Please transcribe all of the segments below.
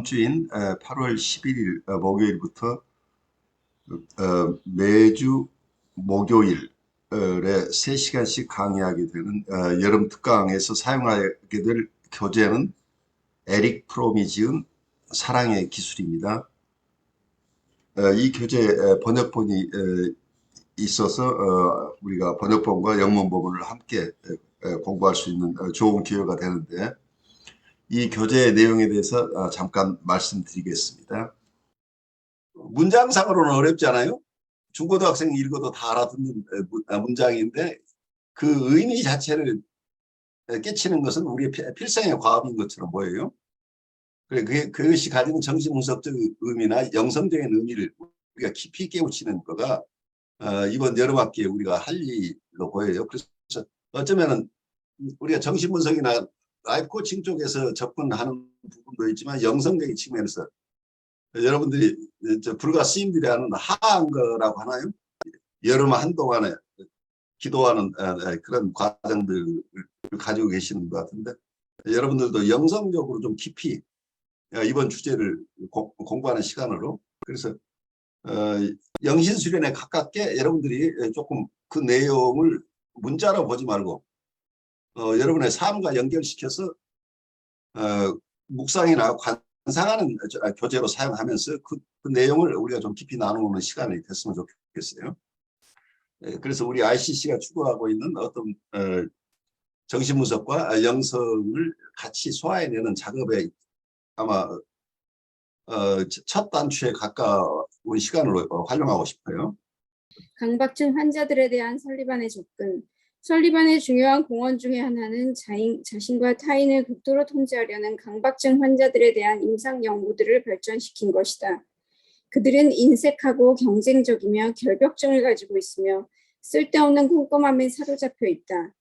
다음 주인 8월 11일 목요일부터 매주 목요일에 3시간씩 강의하게 되는 여름 특강에서 사용하게 될 교재는 에릭 프롬이 지은 사랑의 기술입니다. 이 교재 번역본이 있어서 우리가 번역본과 영문본을 함께 공부할 수 있는 좋은 기회가 되는데, 이 교재의 내용에 대해서 잠깐 말씀드리겠습니다. 문장상으로는 어렵지 않아요? 중고등학생이 읽어도 다 알아듣는 문장인데, 그 의미 자체를 깨치는 것은 우리의 필생의 과업인 것처럼 보여요. 그것이 가지는 정신분석적 의미나 영성적인 의미를 우리가 깊이 깨우치는 거가 이번 여름학기에 우리가 할 일로 보여요. 그래서 어쩌면은 우리가 정신분석이나 라이프 코칭 쪽에서 접근하는 부분도 있지만, 영성적인 측면에서 여러분들이 불가 스님들이 하는 하한 거라고 하나요? 여름 한동안에 기도하는 그런 과정들을 가지고 계시는 것 같은데, 여러분들도 영성적으로 좀 깊이 이번 주제를 공부하는 시간으로, 그래서 영신수련에 가깝게 여러분들이 조금 그 내용을 문자로 보지 말고 여러분의 삶과 연결시켜서 묵상이나 관상하는 교재로 사용하면서 그 내용을 우리가 좀 깊이 나누는 시간이 됐으면 좋겠어요. 그래서 우리 ICC가 추구하고 있는 어떤 정신분석과 영성을 같이 소화해내는 작업에 아마 첫 단추에 가까운 시간으로 활용하고 싶어요. 강박증 환자들에 대한 설리반의 접근. 설리반의 중요한 공헌 중의 하나는 자신과 타인을 극도로 통제하려는 강박증 환자들에 대한 임상 연구들을 발전시킨 것이다. 그들은 인색하고 경쟁적이며 결벽증을 가지고 있으며 쓸데없는 꼼꼼함에 사로잡혀 있다.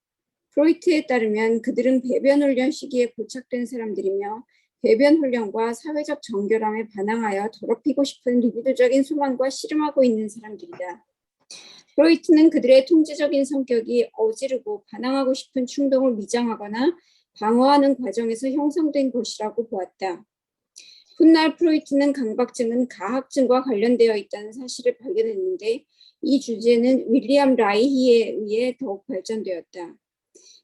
프로이트에 따르면 그들은 배변 훈련 시기에 고착된 사람들이며, 배변 훈련과 사회적 정결함에 반항하여 더럽히고 싶은 리비도적인 소망과 씨름하고 있는 사람들이다. 프로이트는 그들의 통제적인 성격이 어지르고 반항하고 싶은 충동을 미장하거나 방어하는 과정에서 형성된 것이라고 보았다. 훗날 프로이트는 강박증은 가학증과 관련되어 있다는 사실을 발견했는데, 이 주제는 윌리엄 라이히에 의해 더욱 발전되었다.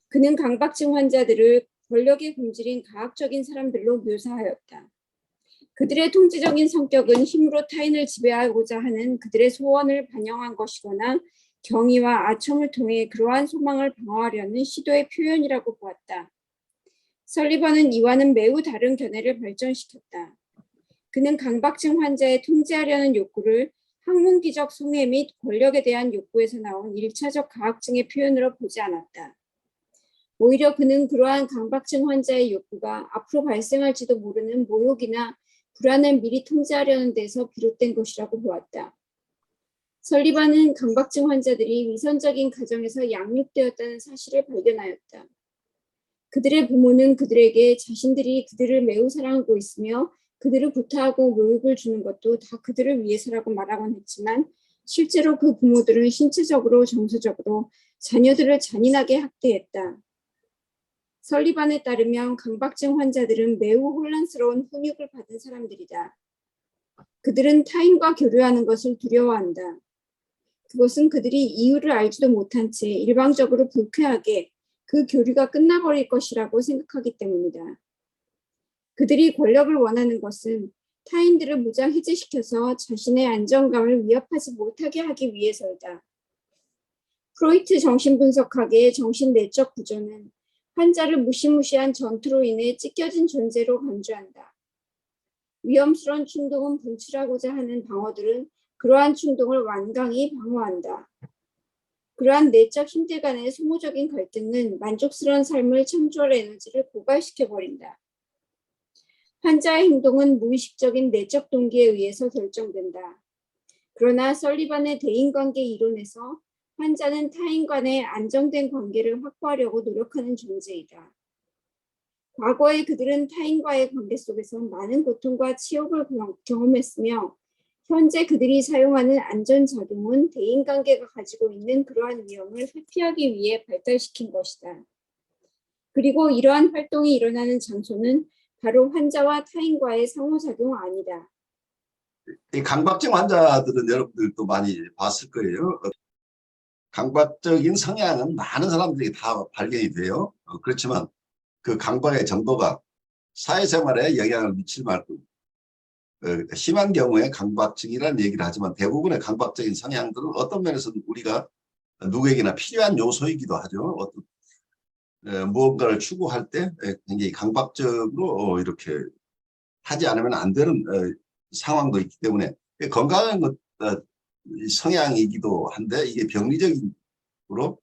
그는 강박증 환자들을 권력의 굶주린 가학적인 사람들로 묘사하였다. 그들의 통제적인 성격은 힘으로 타인을 지배하고자 하는 그들의 소원을 반영한 것이거나 경의와 아첨을 통해 그러한 소망을 방어하려는 시도의 표현이라고 보았다. 설리번은 이와는 매우 다른 견해를 발전시켰다. 그는 강박증 환자의 통제하려는 욕구를 학문기적 숭해 및 권력에 대한 욕구에서 나온 1차적 가학증의 표현으로 보지 않았다. 오히려 그는 그러한 강박증 환자의 욕구가 앞으로 발생할지도 모르는 모욕이나 불안을 미리 통제하려는 데서 비롯된 것이라고 보았다. 설리반은 강박증 환자들이 위선적인 가정에서 양육되었다는 사실을 발견하였다. 그들의 부모는 그들에게 자신들이 그들을 매우 사랑하고 있으며 그들을 구타하고 모욕을 주는 것도 다 그들을 위해서라고 말하곤 했지만, 실제로 그 부모들은 신체적으로 정서적으로 자녀들을 잔인하게 학대했다. 설리반에 따르면 강박증 환자들은 매우 혼란스러운 훈육을 받은 사람들이다. 그들은 타인과 교류하는 것을 두려워한다. 그것은 그들이 이유를 알지도 못한 채 일방적으로 불쾌하게 그 교류가 끝나버릴 것이라고 생각하기 때문이다. 그들이 권력을 원하는 것은 타인들을 무장 해제시켜서 자신의 안정감을 위협하지 못하게 하기 위해서이다. 프로이트 정신분석학의 정신내적 구조는 환자를 무시무시한 전투로 인해 찢겨진 존재로 간주한다. 위험스러운 충동은 분출하고자 하는 방어들은 그러한 충동을 완강히 방어한다. 그러한 내적 힘들 간의 소모적인 갈등은 만족스러운 삶을 창조할 에너지를 고갈시켜버린다. 환자의 행동은 무의식적인 내적 동기에 의해서 결정된다. 그러나 설리반의 대인관계 이론에서 환자는 타인 간의 안정된 관계를 확보하려고 노력하는 존재이다. 과거에 그들은 타인과의 관계 속에서 많은 고통과 치욕을 경험했으며, 현재 그들이 사용하는 안전작용은 대인관계가 가지고 있는 그러한 위험을 회피하기 위해 발달시킨 것이다. 그리고 이러한 활동이 일어나는 장소는 바로 환자와 타인과의 상호작용 아니다. 이 강박증 환자들은 여러분들도 많이 봤을 거예요. 강박적인 성향은 많은 사람들이 다 발견이 돼요. 그렇지만 그 강박의 정도가 사회생활에 영향을 미칠 만큼 심한 경우에 강박증이라는 얘기를 하지만 대부분의 강박적인 성향들은 어떤 면에서는 우리가 누구에게나 필요한 요소이기도 하죠. 어떤 무언가를 추구할 때 굉장히 강박적으로 이렇게 하지 않으면 안 되는 상황도 있기 때문에 건강한 것, 성향이기도 한데 이게 병리적으로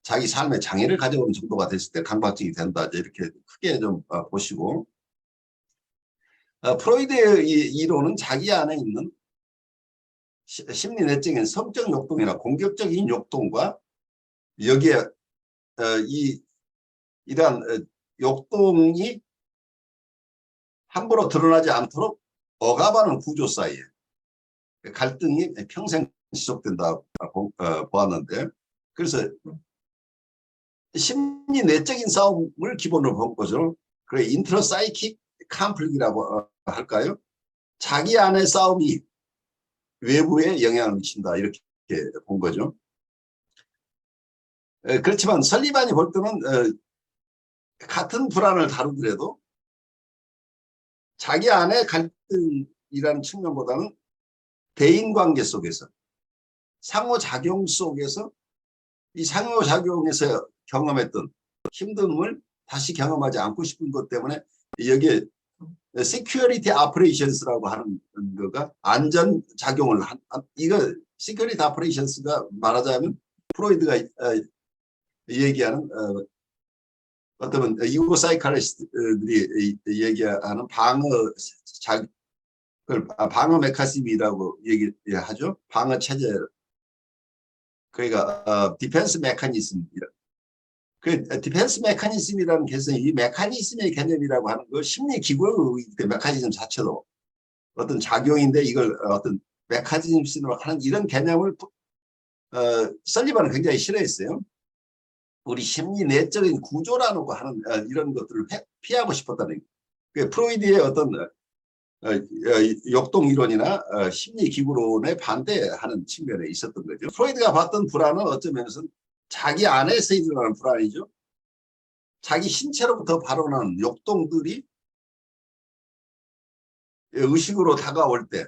자기 삶에 장애를 가져오는 정도가 됐을 때 강박증이 된다. 이렇게 크게 좀 보시고 프로이드의 이론은 자기 안에 있는 심리 내적인 성적 욕동이나 공격적인 욕동과 여기에 이러한 욕동이 함부로 드러나지 않도록 억압하는 구조 사이에 갈등이 평생 지속된다 보았는데 그래서 심리 내적인 싸움을 기본으로 본 거죠. 그래 인트로사이킥 컴플릭이라고 할까요? 자기 안의 싸움이 외부에 영향을 미친다 이렇게 본 거죠. 그렇지만 설리반이 볼 때는 같은 불안을 다루더라도 자기 안의 갈등이라는 측면보다는 대인관계 속에서 상호작용 속에서 이 상호작용에서 경험했던 힘듦을 다시 경험하지 않고 싶은 것 때문에 여기에 security operations라고 하는 거가 안전작용을 이거 security operations가 말하자면 프로이드가 얘기하는 어떤 유고 사이칼리스트들이 얘기하는 방어 메커니즘이라고 얘기하죠. 방어 체제. 그러니까 디펜스 메커니즘. 그 디펜스 메커니즘이라는 개념이 이 메커니즘의 개념이라고 하는 거 심리 기구의 메커니즘 자체도 어떤 작용인데 이걸 어떤 메커니즘으로 하는 이런 개념을 설리반은 굉장히 싫어했어요. 우리 심리 내적인 구조라는 거 하는 이런 것들을 피하고 싶었다는 거예요. 프로이드의 어떤 역동 이론이나 심리 기구론에 반대하는 측면에 있었던 거죠. 프로이드가 봤던 불안은 어쩌면은 자기 안에서 일어나는 불안이죠. 자기 신체로부터 발원하는 역동들이 의식으로 다가올 때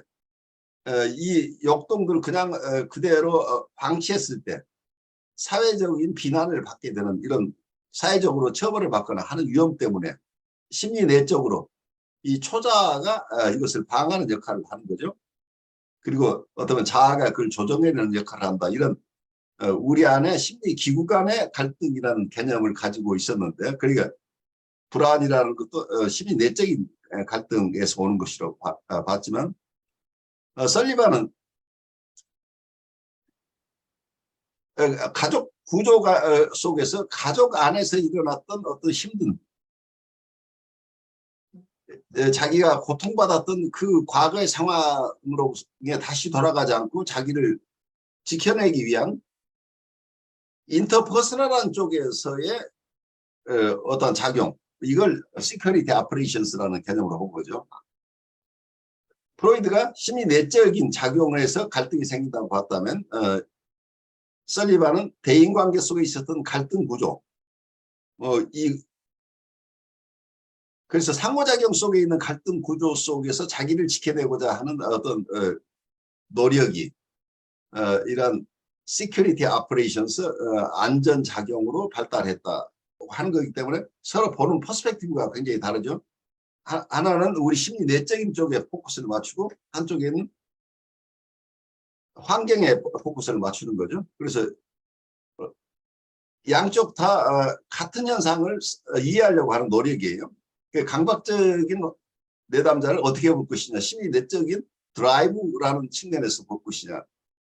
이 역동들을 그냥 그대로 방치했을 때 사회적인 비난을 받게 되는 이런 사회적으로 처벌을 받거나 하는 위험 때문에 심리 내적으로 이 초자가 이것을 방어하는 역할을 하는 거죠. 그리고 어떤 자아가 그걸 조정해내는 역할을 한다. 이런 우리 안에 심리 기구 간의 갈등이라는 개념을 가지고 있었는데 그러니까 불안이라는 것도 심리 내적인 갈등에서 오는 것이라고 봤지만 설리반은 가족 구조가 속에서 가족 안에서 일어났던 어떤 힘든 자기가 고통받았던 그 과거의 상황으로 다시 돌아가지 않고 자기를 지켜내기 위한 인터퍼스널한 쪽에서의 어떤 작용 이걸 시큐리티 아퍼레이션스라는 개념으로 본 거죠. 프로이드가 심리 내적인 작용에서 갈등이 생긴다고 봤다면 설리반은 대인관계 속에 있었던 갈등 구조 그래서 상호작용 속에 있는 갈등 구조 속에서 자기를 지켜내고자 하는 어떤 노력이 이런 시큐리티 아퍼레이션스 안전작용으로 발달했다 하는 거기 때문에 서로 보는 퍼스펙티브가 굉장히 다르죠. 하나는 우리 심리 내적인 쪽에 포커스를 맞추고 한쪽에는 환경에 포커스를 맞추는 거죠. 그래서 양쪽 다 같은 현상을 이해하려고 하는 노력이에요. 강박적인 내담자를 어떻게 볼 것이냐, 심리 내적인 드라이브라는 측면에서 볼 것이냐,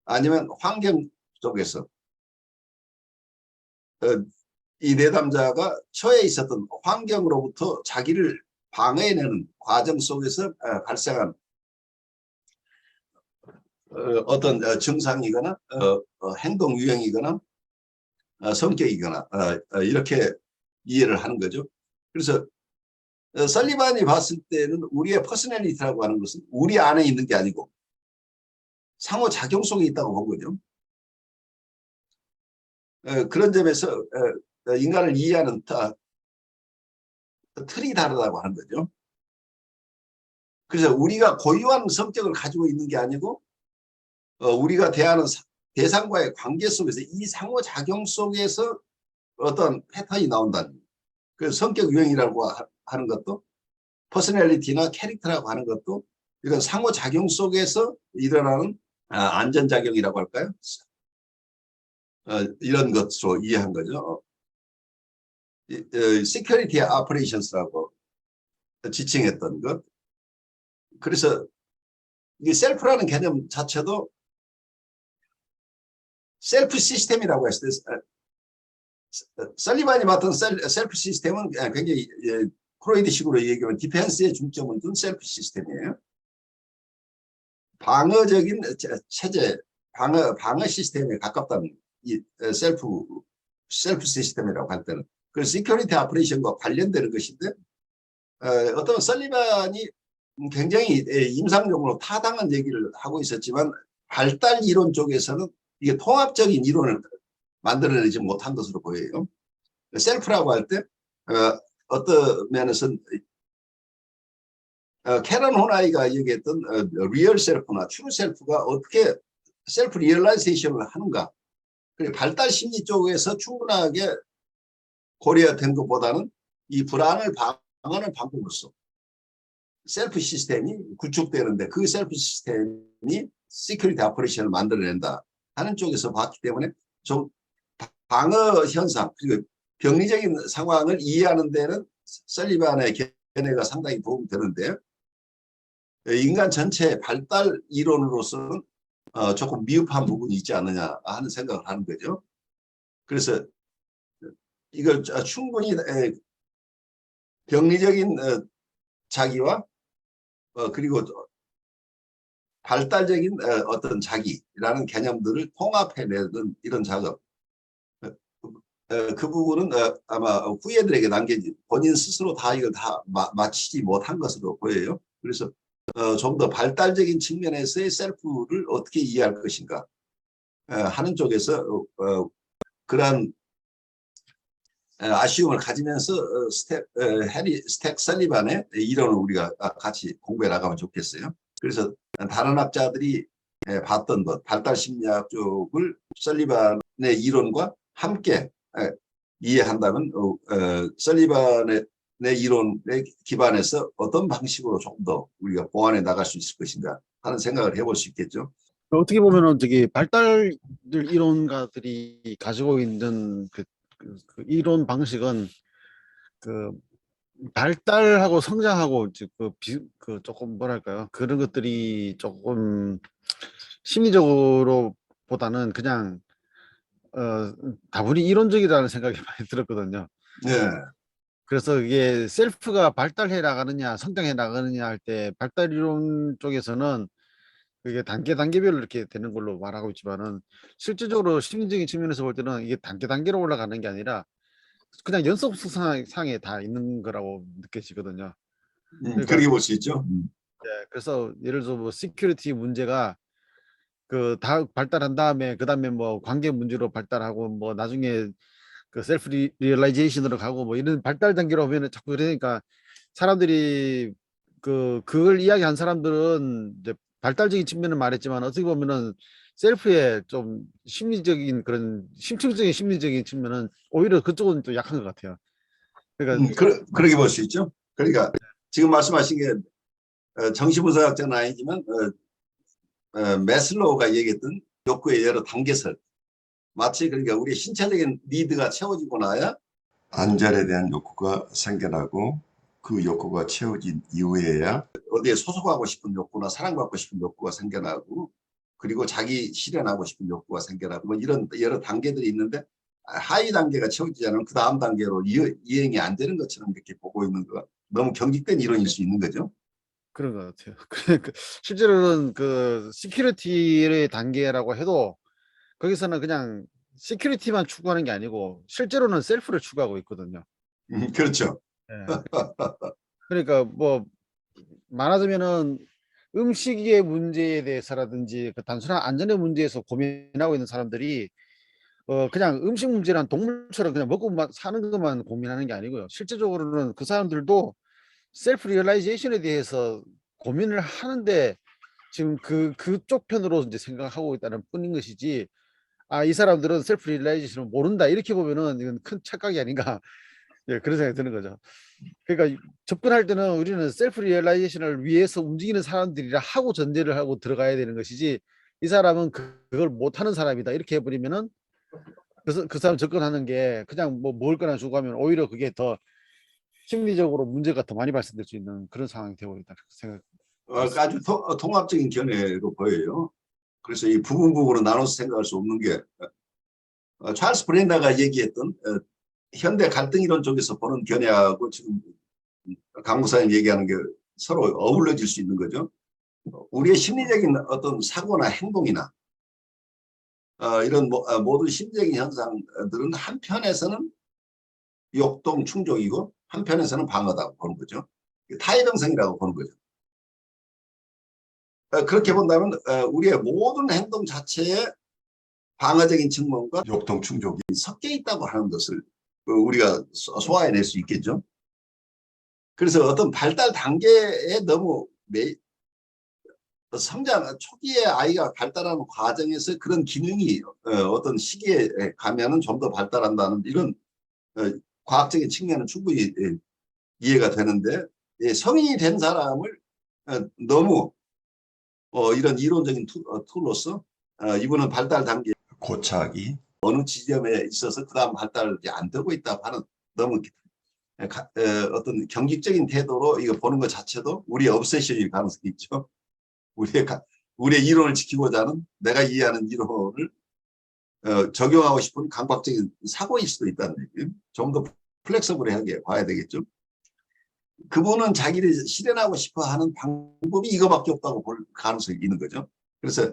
아니면 환경 쪽에서 이 내담자가 처해 있었던 환경으로부터 자기를 방어해내는 과정 속에서 발생한 어떤 증상이거나 행동 유형이거나 성격이거나 이렇게 이해를 하는 거죠. 그래서 설리반이 봤을 때는 우리의 퍼스널리티라고 하는 것은 우리 안에 있는 게 아니고 상호작용 속에 있다고 본 거죠. 그런 점에서 인간을 이해하는 틀이 다르다고 하는 거죠. 그래서 우리가 고유한 성격을 가지고 있는 게 아니고 우리가 대하는 대상과의 관계 속에서 이 상호작용 속에서 어떤 패턴이 나온다는 거예요. 그래서 성격 유형이라고 하는 것도 퍼스널리티나 캐릭터라고 하는 것도 이건 상호작용 속에서 일어나는 안전작용이라고 할까요? 이런 것으로 이해한 거죠. 시큐리티 오퍼레이션스라고 지칭했던 것. 그래서 이 셀프라는 개념 자체도 셀프 시스템이라고 했을 때 설리반이 맡은 셀프 시스템은 굉장히 프로이드식으로 얘기하면 디펜스의 중점을 둔 셀프 시스템이에요. 방어적인 체제, 방어 시스템에 가깝다는 이 셀프 시스템이라고 할 때는 그 시큐리티 오퍼레이션과 관련되는 것인데 어떤 설리반이 굉장히 임상적으로 타당한 얘기를 하고 있었지만 발달 이론 쪽에서는 이게 통합적인 이론을 만들어내지 못한 것으로 보여요. 셀프라고 할 때 어떤 면에서는 캐런 호나이가 얘기했던 리얼 셀프나 트루 셀프가 어떻게 셀프 리얼라이제이션을 하는가. 그리고 발달 심리 쪽에서 충분하게 고려된 것보다는 이 불안을 방어하는 방법으로서 셀프 시스템이 구축되는데 그 셀프 시스템이 시큐리티 오퍼레이션을 만들어낸다 하는 쪽에서 봤기 때문에 좀 방어 현상 그리고 병리적인 상황을 이해하는 데는 설리반의 견해가 상당히 도움이 되는데 인간 전체의 발달 이론으로서는 조금 미흡한 부분이 있지 않느냐 하는 생각을 하는 거죠. 그래서 이걸 충분히 병리적인 자기와 그리고 발달적인 어떤 자기라는 개념들을 통합해내는 이런 작업. 그 부분은 아마 후예들에게 남겨진 본인 스스로 다 이걸 다 마치지 못한 것으로 보여요. 그래서 좀 더 발달적인 측면에서의 셀프를 어떻게 이해할 것인가 하는 쪽에서 그러한 아쉬움을 가지면서 스택 설리반의 이론을 우리가 같이 공부해 나가면 좋겠어요. 그래서 다른 학자들이 봤던 것, 발달 심리학 쪽을 설리반의 이론과 함께 이해한다면 설리반의 이론에 기반해서 어떤 방식으로 조금 더 우리가 보완해 나갈 수 있을 것인가 하는 생각을 해볼 수 있겠죠. 어떻게 보면은 저기 발달 이론가들이 가지고 있는 그 이론 방식은 그 발달하고 성장하고 그 조금 뭐랄까요, 그런 것들이 조금 심리적으로 보다는 그냥 다분히 이론적이라는 생각이 많이 들었거든요. 네. 그래서 이게 셀프가 발달해 나가느냐 성장해 나가느냐 할 때 발달 이론 쪽에서는 그게 단계별로 이렇게 되는 걸로 말하고 있지만은 실질적으로 심리적인 측면에서 볼 때는 이게 단계로 올라가는 게 아니라 그냥 연속상에 다 있는 거라고 느껴지거든요. 그러니까 그렇게 볼 수 있죠. 그래서 예를 들어서 뭐 시큐리티 문제가 그 다 발달한 다음에 그다음에 뭐 관계 문제로 발달하고 뭐 나중에 그 셀프 리얼라이제이션으로 가고 뭐 이런 발달 단계로 보면은 자꾸 그러니까 사람들이 그걸 이야기한 사람들은 이제 발달적인 측면을 말했지만 어떻게 보면은 셀프의 좀 심리적인 그런 심층적인 심리적인 측면은 오히려 그쪽은 또 약한 것 같아요. 그러니까 그렇게 볼 수 있죠. 그러니까 지금 말씀하신 게 정신분석학자는 아니지만 매슬로우가 얘기했던 욕구의 여러 단계설. 마치 그러니까 우리 신체적인 니드가 채워지고 나야 안전에 대한 욕구가 생겨나고 그 욕구가 채워진 이후에야 어디에 소속하고 싶은 욕구나 사랑받고 싶은 욕구가 생겨나고 그리고 자기 실현하고 싶은 욕구가 생겨나고 뭐 이런 여러 단계들이 있는데 하위 단계가 채워지지 않으면 그 다음 단계로 이행이 안 되는 것처럼 이렇게 보고 있는 거 너무 경직된 이론일 수 있는 거죠. 그런 것 같아요. 그러니까 실제로는 그 시큐리티의 단계라고 해도 거기서는 그냥 시큐리티만 추구하는 게 아니고 실제로는 셀프를 추구하고 있거든요. 그렇죠. 예. 그러니까 뭐 많아지면은 음식의 문제에 대해서라든지 그 단순한 안전의 문제에서 고민하고 있는 사람들이 그냥 음식 문제란 동물처럼 그냥 먹고 사는 것만 고민하는 게 아니고요. 실제적으로는 그 사람들도 셀프 리얼라이제이션에 대해서 고민을 하는데 지금 그쪽 편으로 이제 생각하고 있다는 뿐인 것이지, 아, 이 사람들은 셀프 리얼라이제이션을 모른다, 이렇게 보면은 이건 큰 착각이 아닌가. 예, 그런 생각이 드는 거죠. 그러니까 접근할 때는 우리는 셀프 리얼라이제이션을 위해서 움직이는 사람들이라 하고 전제를 하고 들어가야 되는 것이지, 이 사람은 그걸 못하는 사람이다 이렇게 해버리면은 그 사람 접근하는 게 그냥 뭐 먹을 거나 주고 하면 오히려 그게 더 심리적으로 문제가 더 많이 발생될 수 있는 그런 상황이 되고 있다 생각. 아주 통합적인 견해로 보여요. 그래서 이 부분으로 나눠서 생각할 수 없는 게 찰스 브렌더가 얘기했던 현대 갈등 이론 쪽에서 보는 견해하고 지금 강 목사님 얘기하는 게 서로 어우러질 수 있는 거죠. 우리의 심리적인 어떤 사고나 행동이나 이런 모든 심리적인 현상들은 한편에서는 역동 충족이고 한편에서는 방어다고 보는 거죠. 타의병성이라고 보는 거죠. 그렇게 본다면 우리의 모든 행동 자체에 방어적인 측면과 역동 충족이 섞여 있다고 하는 것을 우리가 소화해낼 수 있겠죠. 그래서 어떤 발달 단계에 너무 성장 초기에 아이가 발달하는 과정에서 그런 기능이 어떤 시기에 가면은 좀 더 발달한다는 이런 과학적인 측면은 충분히 이해가 되는데, 성인이 된 사람을 너무 이런 이론적인 툴로서 이분은 발달 단계 고착이 어느 지점에 있어서 그 다음 발달이 안 되고 있다고 하는 너무 어떤 경직적인 태도로 이거 보는 것 자체도 우리의 obsession일 가능성이 있죠. 우리의 이론을 지키고자 하는 내가 이해하는 이론을 적용하고 싶은 강박적인 사고일 수도 있다는 얘기예요. 좀 더 플렉서블하게 봐야 되겠죠. 그분은 자기를 실현하고 싶어 하는 방법이 이거밖에 없다고 볼 가능성이 있는 거죠. 그래서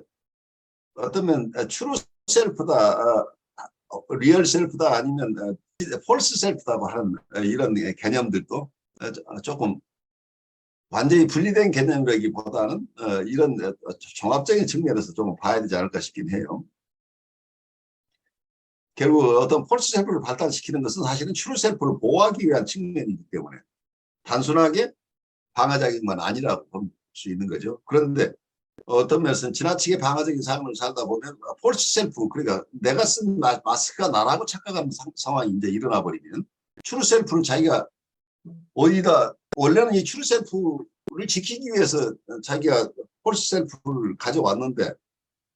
어쩌면 트루 셀프다, 리얼 셀프다, 아니면 폴스 셀프다고 하는 이런 개념들도 조금 완전히 분리된 개념이라기보다는 이런 종합적인 측면에서 좀 봐야 되지 않을까 싶긴 해요. 결국 어떤 폴스 셀프를 발달시키는 것은 사실은 트루 셀프를 보호하기 위한 측면이기 때문에 단순하게 방어적인만 아니라고 볼 수 있는 거죠. 그런데 어떤 면에서는 지나치게 방어적인 삶을 살다 보면 폴스 셀프, 그러니까 내가 쓴 마스크가 나라고 착각하는 상황이 이제 일어나 버리면 트루 셀프를 자기가 어디다, 원래는 이 트루 셀프를 지키기 위해서 자기가 폴스 셀프를 가져왔는데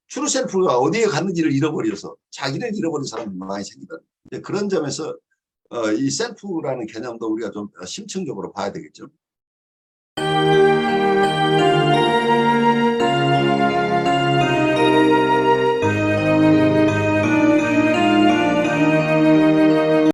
트루 셀프가 어디에 갔는지를 잃어버려서 자기를 잃어버린 사람이 많이 생기다. 그런 점에서 이 셀프라는 개념도 우리가 좀 심층적으로 봐야 되겠죠.